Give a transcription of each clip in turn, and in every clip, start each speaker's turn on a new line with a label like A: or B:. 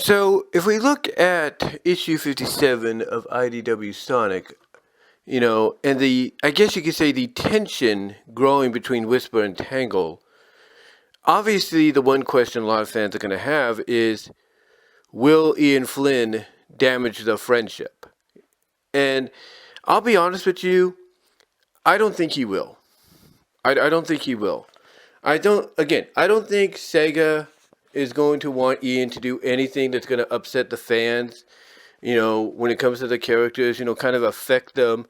A: So if we look at issue 57 of IDW Sonic, and I guess you could say the tension growing between Whisper and Tangle, obviously the one question a lot of fans are going to have is, will Ian Flynn damage the friendship? And I'll be honest with you, I don't think he will. I don't think he will. I don't think SEGA is going to want Ian to do anything that's going to upset the fans, when it comes to the characters, kind of affect them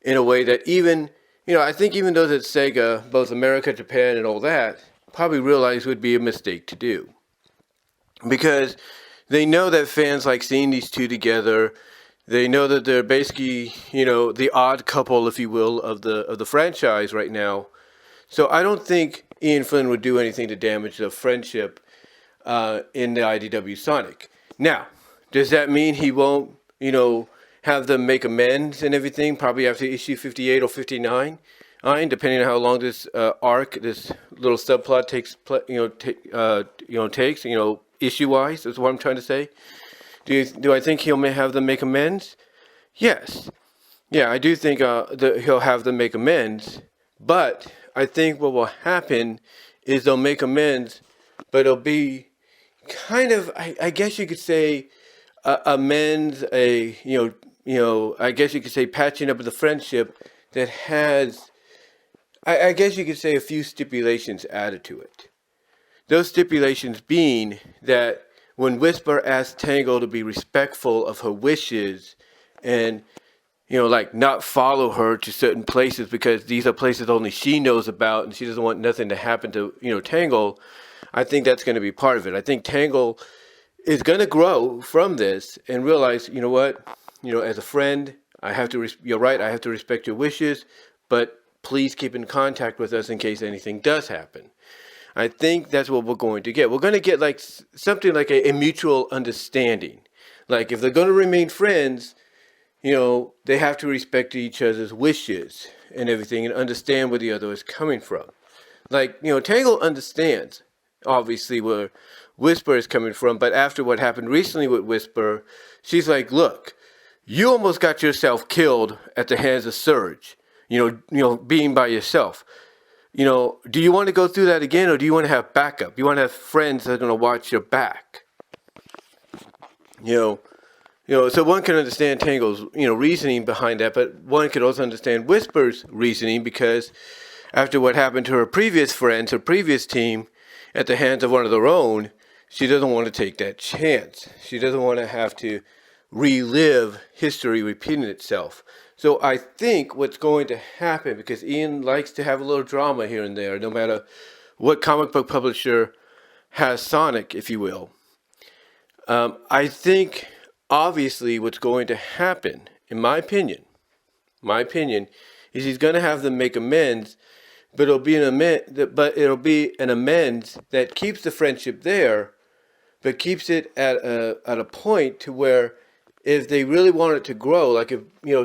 A: in a way that even, I think even those at SEGA, both America, Japan, and all that, probably realize would be a mistake to do. Because they know that fans like seeing these two together. They know that they're basically, the odd couple, if you will, of the franchise right now. So I don't think Ian Flynn would do anything to damage the friendship in the IDW Sonic. Now, does that mean he won't, have them make amends and everything, probably after issue 58 or 59? Depending on how long this arc, this little subplot takes, issue-wise, is what I'm trying to say. Do I think he'll have them make amends? Yes. Yeah, I do think that he'll have them make amends, but I think what will happen is they'll make amends, but it'll be kind of, I guess you could say, amends, I guess you could say patching up the friendship that has, I guess you could say, a few stipulations added to it. Those stipulations being that when Whisper asked Tangle to be respectful of her wishes and, not follow her to certain places because these are places only she knows about and she doesn't want nothing to happen to, Tangle, I think that's going to be part of it. I think Tangle is going to grow from this and realize, what, as a friend, you're right, I have to respect your wishes, but please keep in contact with us in case anything does happen. I think that's what we're going to get. We're going to get like something like a mutual understanding. Like if they're going to remain friends, they have to respect each other's wishes and everything and understand where the other is coming from. Like, Tangle understands, obviously, where Whisper is coming from, but after what happened recently with Whisper, she's like, look, you almost got yourself killed at the hands of Surge, being by yourself. Do you want to go through that again, or do you want to have backup? You want to have friends that are going to watch your back? So one can understand Tangle's, reasoning behind that, but one could also understand Whisper's reasoning because after what happened to her previous friends, her previous team, at the hands of one of their own, she doesn't want to take that chance. She doesn't want to have to relive history repeating itself. So I think what's going to happen, because Ian likes to have a little drama here and there, no matter what comic book publisher has Sonic, if you will. I think obviously what's going to happen, in my opinion, is he's going to have them make amends, but it'll be an amends that keeps the friendship there, but keeps it at a point to where if they really want it to grow, like if,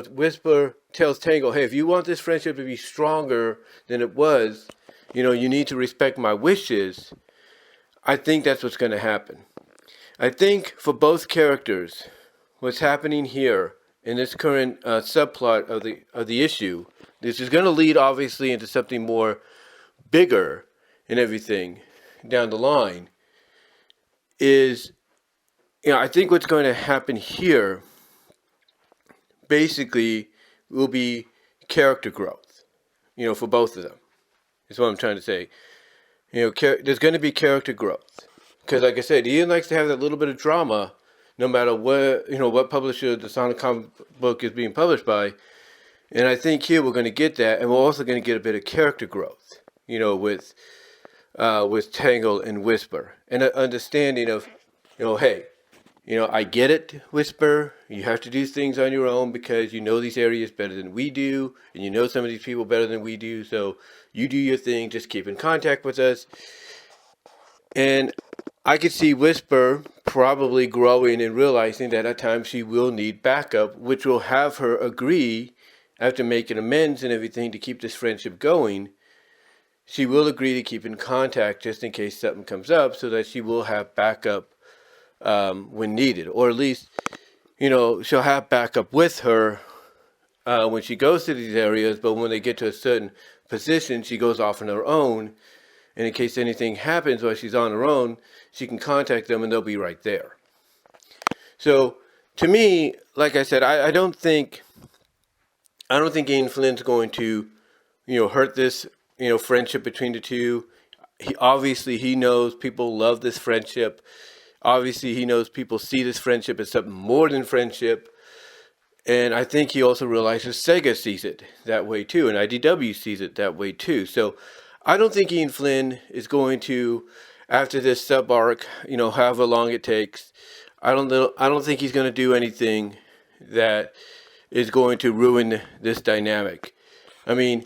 A: Whisper tells Tangle, hey, if you want this friendship to be stronger than it was, you need to respect my wishes, I think that's what's going to happen. I think for both characters, what's happening here in this current subplot of the issue, this is going to lead obviously into something more bigger and everything down the line, is, I think what's going to happen here basically will be character growth, for both of them. Is what I'm trying to say. There's going to be character growth. Because like I said, Ian likes to have that little bit of drama no matter what publisher the Sonic comic book is being published by. And I think here we're going to get that, and we're also going to get a bit of character growth, with Tangle and Whisper. And an understanding of, hey, I get it, Whisper. You have to do things on your own because you know these areas better than we do, and you know some of these people better than we do. So you do your thing. Just keep in contact with us. And I could see Whisper probably growing and realizing that at times she will need backup, which will have her agree, after making amends and everything to keep this friendship going, she will agree to keep in contact just in case something comes up so that she will have backup when needed, or at least, she'll have backup with her when she goes to these areas. But when they get to a certain position, she goes off on her own. And in case anything happens while she's on her own, she can contact them and they'll be right there. So to me, like I said, I don't think Ian Flynn's going to, hurt this, friendship between the two. He knows people love this friendship. Obviously, he knows people see this friendship as something more than friendship. And I think he also realizes SEGA sees it that way too, and IDW sees it that way too. So I don't think Ian Flynn is going to, after this sub arc, however long it takes, I don't think he's going to do anything that is going to ruin this dynamic. I mean,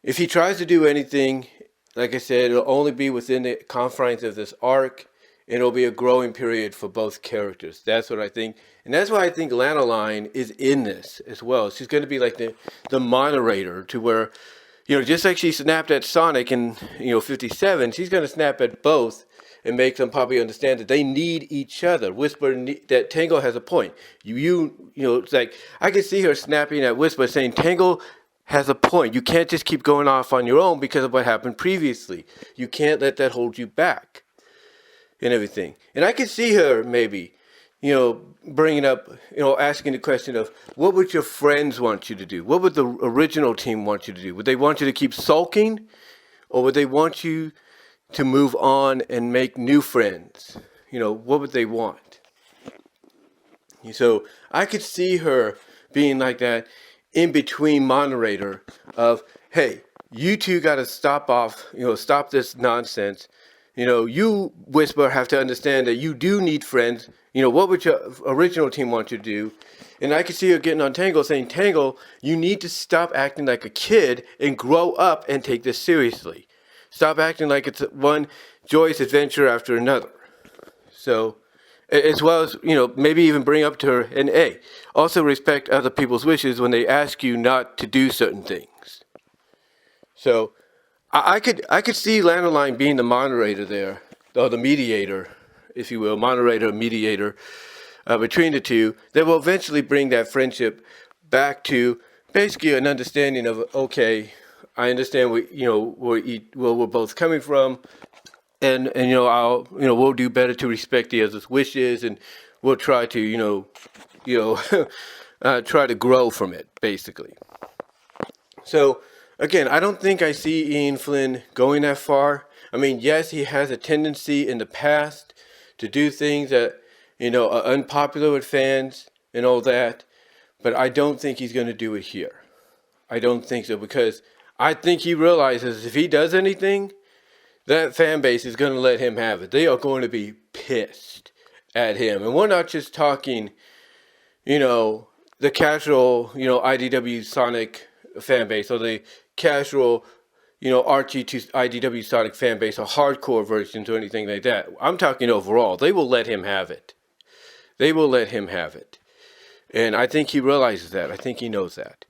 A: if he tries to do anything, like I said, it'll only be within the confines of this arc, and it'll be a growing period for both characters. That's what I think. And that's why I think Lanolin is in this as well. She's going to be like the moderator to where, just like she snapped at Sonic in, 57, she's going to snap at both and make them probably understand that they need each other. Whisper, that Tangle has a point. It's like, I can see her snapping at Whisper saying, Tangle has a point. You can't just keep going off on your own because of what happened previously. You can't let that hold you back and everything. And I can see her maybe, bringing up, asking the question of, what would your friends want you to do? What would the original team want you to do? Would they want you to keep sulking? Or would they want you to move on and make new friends? What would they want? So I could see her being like that in-between moderator of, hey, you two got to stop this nonsense. You, Whisper, have to understand that you do need friends. What would your original team want you to do? And I could see her getting on Tangle saying, Tangle, you need to stop acting like a kid and grow up and take this seriously. Stop acting like it's one joyous adventure after another. So, as well as, maybe even bring up to her, and hey, also respect other people's wishes when they ask you not to do certain things. So, I could see Lanolin being the moderator there, or the mediator, if you will, moderator, mediator, between the two, that will eventually bring that friendship back to basically an understanding of, okay, I understand where we're both coming from, and we'll do better to respect the other's wishes, and we'll try to try to grow from it, basically. So again, I don't think I see Ian Flynn going that far. I mean, yes, he has a tendency in the past to do things that are unpopular with fans and all that, but I don't think he's going to do it here. I don't think so, because I think he realizes if he does anything, that fan base is going to let him have it. They are going to be pissed at him. And we're not just talking, the casual, IDW Sonic fan base, or the casual, Archie to IDW Sonic fan base, or hardcore versions or anything like that. I'm talking overall. They will let him have it. They will let him have it. And I think he realizes that. I think he knows that.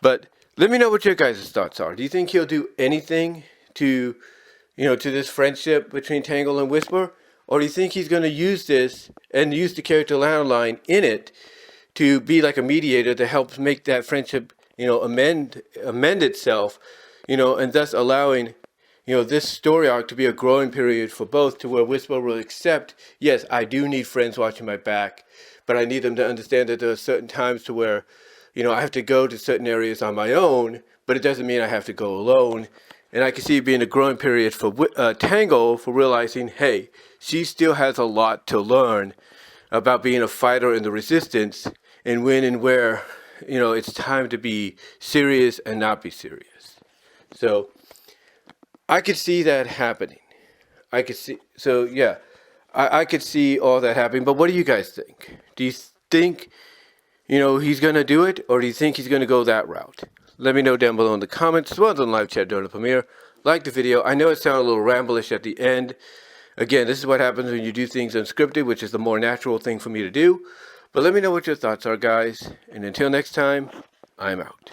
A: But let me know what your guys' thoughts are. Do you think he'll do anything to this friendship between Tangle and Whisper? Or do you think he's going to use this and use the character Lanolin in it to be like a mediator to help make that friendship, amend itself, and thus allowing, this story arc to be a growing period for both, to where Whisper will accept, yes, I do need friends watching my back, but I need them to understand that there are certain times to where, I have to go to certain areas on my own, but it doesn't mean I have to go alone. And I can see it being a growing period for Tangle, for realizing, hey, she still has a lot to learn about being a fighter in the Resistance, and when and where, it's time to be serious and not be serious. So I could see that happening. I could see all that happening. But what do you guys think? Do you think, he's going to do it, or do you think he's going to go that route? Let me know down below in the comments, as well as on the live chat during the premiere. Like the video. I know it sounded a little ramblish at the end. Again, this is what happens when you do things unscripted, which is the more natural thing for me to do. But let me know what your thoughts are, guys. And until next time, I'm out.